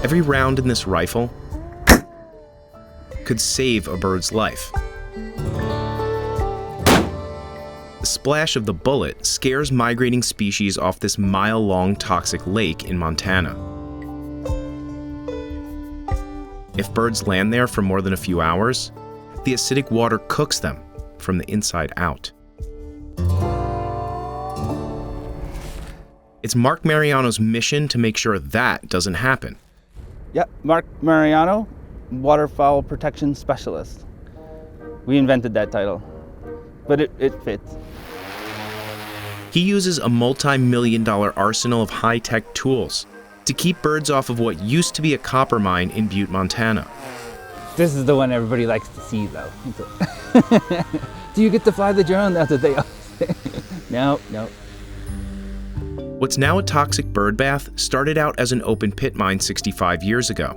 Every round in this rifle could save a bird's life. The splash of the bullet scares migrating species off this mile-long toxic lake in Montana. If birds land there for more than a few hours, the acidic water cooks them from the inside out. It's Mark Mariano's mission to make sure that doesn't happen. Yep, Mark Mariano, Waterfowl Protection Specialist. We invented that title, but it fits. He uses a multi-million-dollar arsenal of high-tech tools to keep birds off of what used to be a copper mine in Butte, Montana. This is the one everybody likes to see, though. Do you get to fly the drone? That's what they always say. No. What's now a toxic bird bath started out as an open pit mine 65 years ago.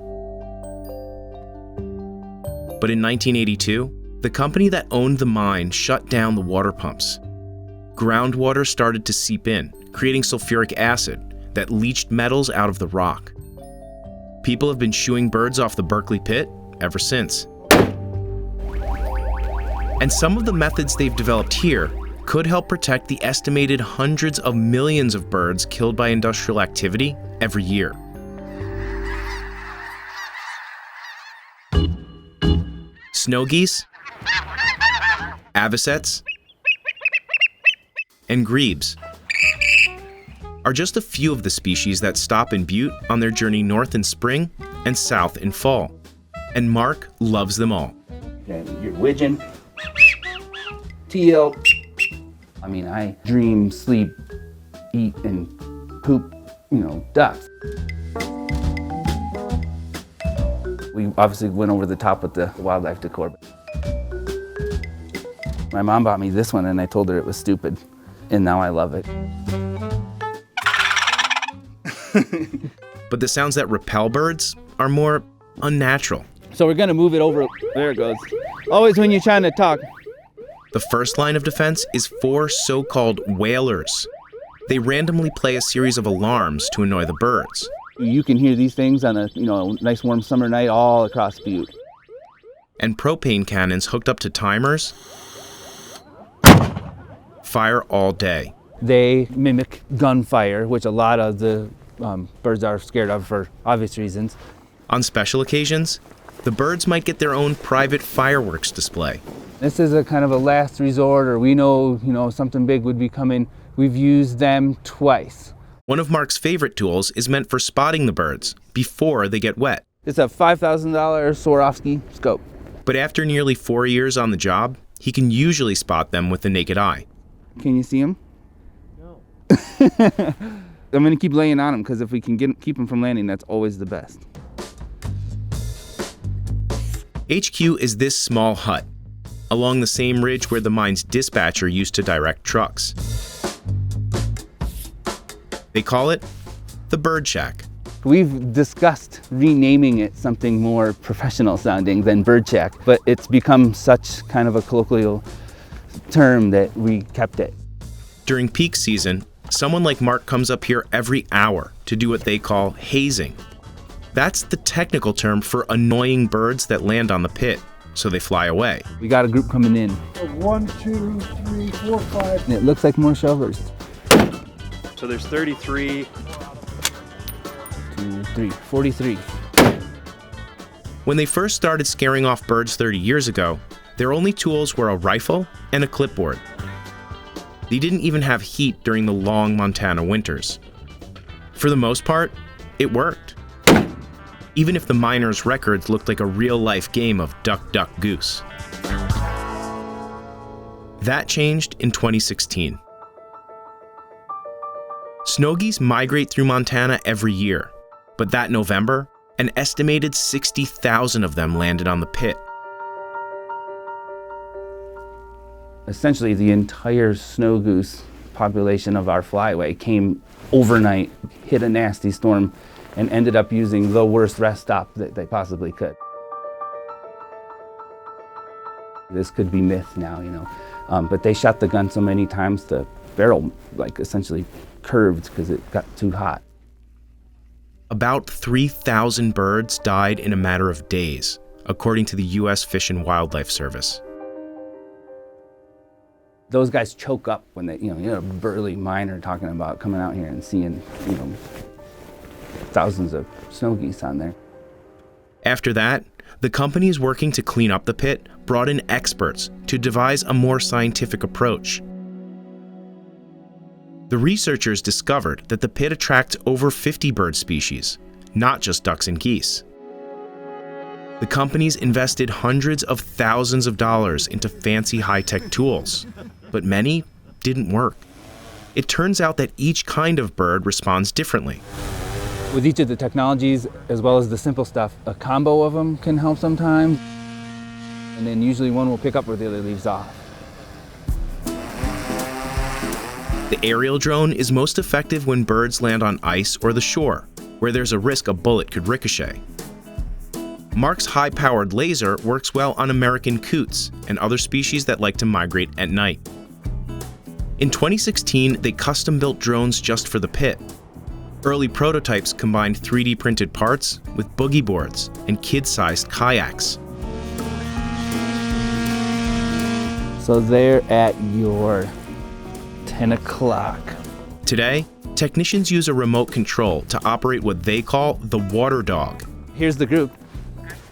But in 1982, the company that owned the mine shut down the water pumps. Groundwater started to seep in, creating sulfuric acid that leached metals out of the rock. People have been shooing birds off the Berkeley pit ever since. And some of the methods they've developed here could help protect the estimated hundreds of millions of birds killed by industrial activity every year. Snow geese, avocets, and grebes are just a few of the species that stop in Butte on their journey north in spring and south in fall. And Mark loves them all. Your widgeon, teal. I mean, I dream, sleep, eat, and poop, ducks. We obviously went over the top with the wildlife decor. My mom bought me this one and I told her it was stupid, and now I love it. But the sounds that repel birds are more unnatural. So we're gonna move it over. There it goes. Always when you're trying to talk. The first line of defense is 4 so-called wailers. They randomly play a series of alarms to annoy the birds. You can hear these things on a nice warm summer night all across Butte. And propane cannons hooked up to timers fire all day. They mimic gunfire, which a lot of the birds are scared of for obvious reasons. On special occasions, the birds might get their own private fireworks display. This is a kind of a last resort, or we know, something big would be coming. We've used them twice. One of Mark's favorite tools is meant for spotting the birds before they get wet. It's a $5,000 Swarovski scope. But after nearly 4 years on the job, he can usually spot them with the naked eye. Can you see them? No. I'm going to keep laying on them, because if we can keep them from landing, that's always the best. HQ is this small hut, along the same ridge where the mine's dispatcher used to direct trucks. They call it the Bird Shack. We've discussed renaming it something more professional sounding than Bird Shack, but it's become such kind of a colloquial term that we kept it. During peak season, someone like Mark comes up here every hour to do what they call hazing. That's the technical term for annoying birds that land on the pit, so they fly away. We got a group coming in. 1, 2, 3, 4, 5. And it looks like more shovers. So there's 33. 2, 3, 43. When they first started scaring off birds 30 years ago, their only tools were a rifle and a clipboard. They didn't even have heat during the long Montana winters. For the most part, it worked. Even if the miners' records looked like a real-life game of duck, duck, goose. That changed in 2016. Snow geese migrate through Montana every year, but that November, an estimated 60,000 of them landed on the pit. Essentially, the entire snow goose population of our flyway came overnight, hit a nasty storm, and ended up using the worst rest stop that they possibly could. This could be myth now, but they shot the gun so many times the barrel essentially curved because it got too hot. About 3,000 birds died in a matter of days, according to the U.S. Fish and Wildlife Service. Those guys choke up when they, you're a burly miner talking about coming out here and seeing, thousands of snow geese on there. After that, the companies working to clean up the pit brought in experts to devise a more scientific approach. The researchers discovered that the pit attracts over 50 bird species, not just ducks and geese. The companies invested hundreds of thousands of dollars into fancy high-tech tools, but many didn't work. It turns out that each kind of bird responds differently. With each of the technologies, as well as the simple stuff, a combo of them can help sometimes. And then usually one will pick up where the other leaves off. The aerial drone is most effective when birds land on ice or the shore, where there's a risk a bullet could ricochet. Mark's high-powered laser works well on American coots and other species that like to migrate at night. In 2016, they custom-built drones just for the pit. Early prototypes combined 3D printed parts with boogie boards and kid-sized kayaks. So they're at your 10 o'clock. Today, technicians use a remote control to operate what they call the water dog. Here's the group.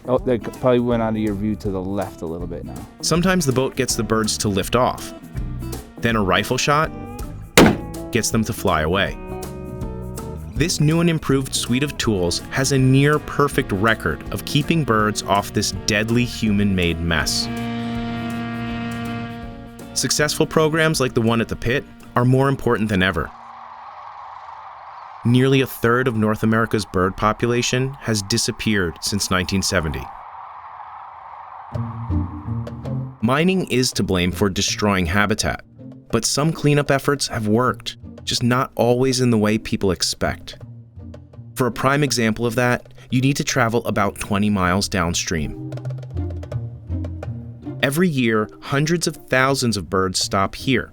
Oh, they probably went out of your view to the left a little bit now. Sometimes the boat gets the birds to lift off. Then a rifle shot gets them to fly away. This new and improved suite of tools has a near-perfect record of keeping birds off this deadly human-made mess. Successful programs like the one at the pit are more important than ever. Nearly a third of North America's bird population has disappeared since 1970. Mining is to blame for destroying habitat, but some cleanup efforts have worked, just not always in the way people expect. For a prime example of that, you need to travel about 20 miles downstream. Every year, hundreds of thousands of birds stop here,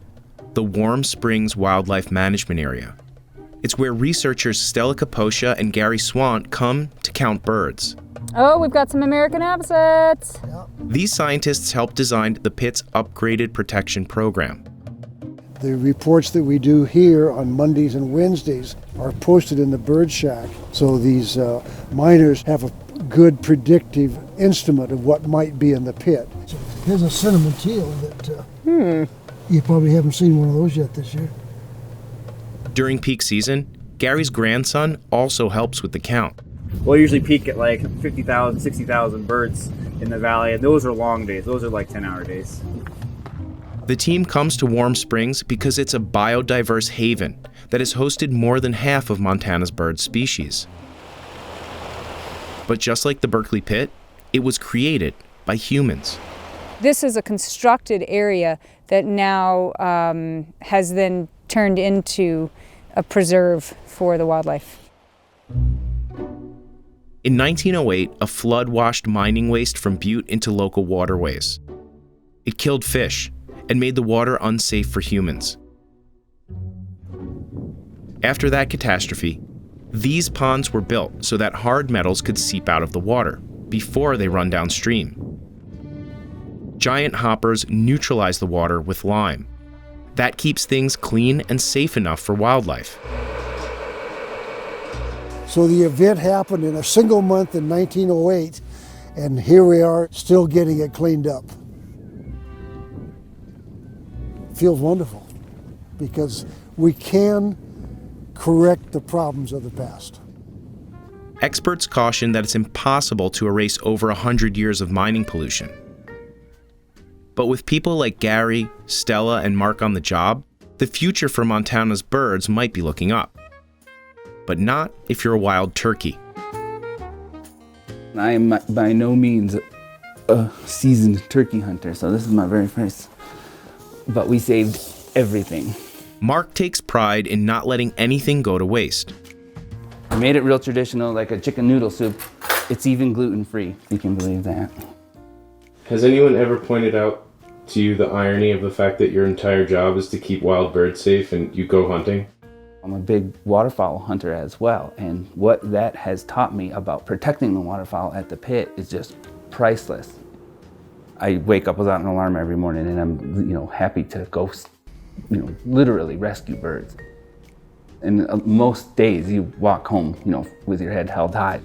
the Warm Springs Wildlife Management Area. It's where researchers Stella Kaposha and Gary Swant come to count birds. Oh, we've got some American absets. These scientists helped design the pit's upgraded protection program. The reports that we do here on Mondays and Wednesdays are posted in the bird shack, so these miners have a good predictive instrument of what might be in the pit. So here's a cinnamon teal that you probably haven't seen one of those yet this year. During peak season, Gary's grandson also helps with the count. We'll usually peak at like 50,000, 60,000 birds in the valley, and those are long days. Those are like 10-hour days. The team comes to Warm Springs because it's a biodiverse haven that has hosted more than half of Montana's bird species. But just like the Berkeley Pit, it was created by humans. This is a constructed area that now has then turned into a preserve for the wildlife. In 1908, a flood washed mining waste from Butte into local waterways. It killed fish and made the water unsafe for humans. After that catastrophe, these ponds were built so that hard metals could seep out of the water before they run downstream. Giant hoppers neutralize the water with lime. That keeps things clean and safe enough for wildlife. So the event happened in a single month in 1908, and here we are still getting it cleaned up. Feels wonderful because we can correct the problems of the past. Experts caution that it's impossible to erase over 100 years of mining pollution. But with people like Gary, Stella, and Mark on the job, the future for Montana's birds might be looking up. But not if you're a wild turkey. I am by no means a seasoned turkey hunter, so this is my very first. But we saved everything. Mark takes pride in not letting anything go to waste. I made it real traditional, like a chicken noodle soup. It's even gluten-free, if you can believe that. Has anyone ever pointed out to you the irony of the fact that your entire job is to keep wild birds safe and you go hunting? I'm a big waterfowl hunter as well, and what that has taught me about protecting the waterfowl at the pit is just priceless. I wake up without an alarm every morning, and I'm, happy to go, literally rescue birds. And most days you walk home, with your head held high.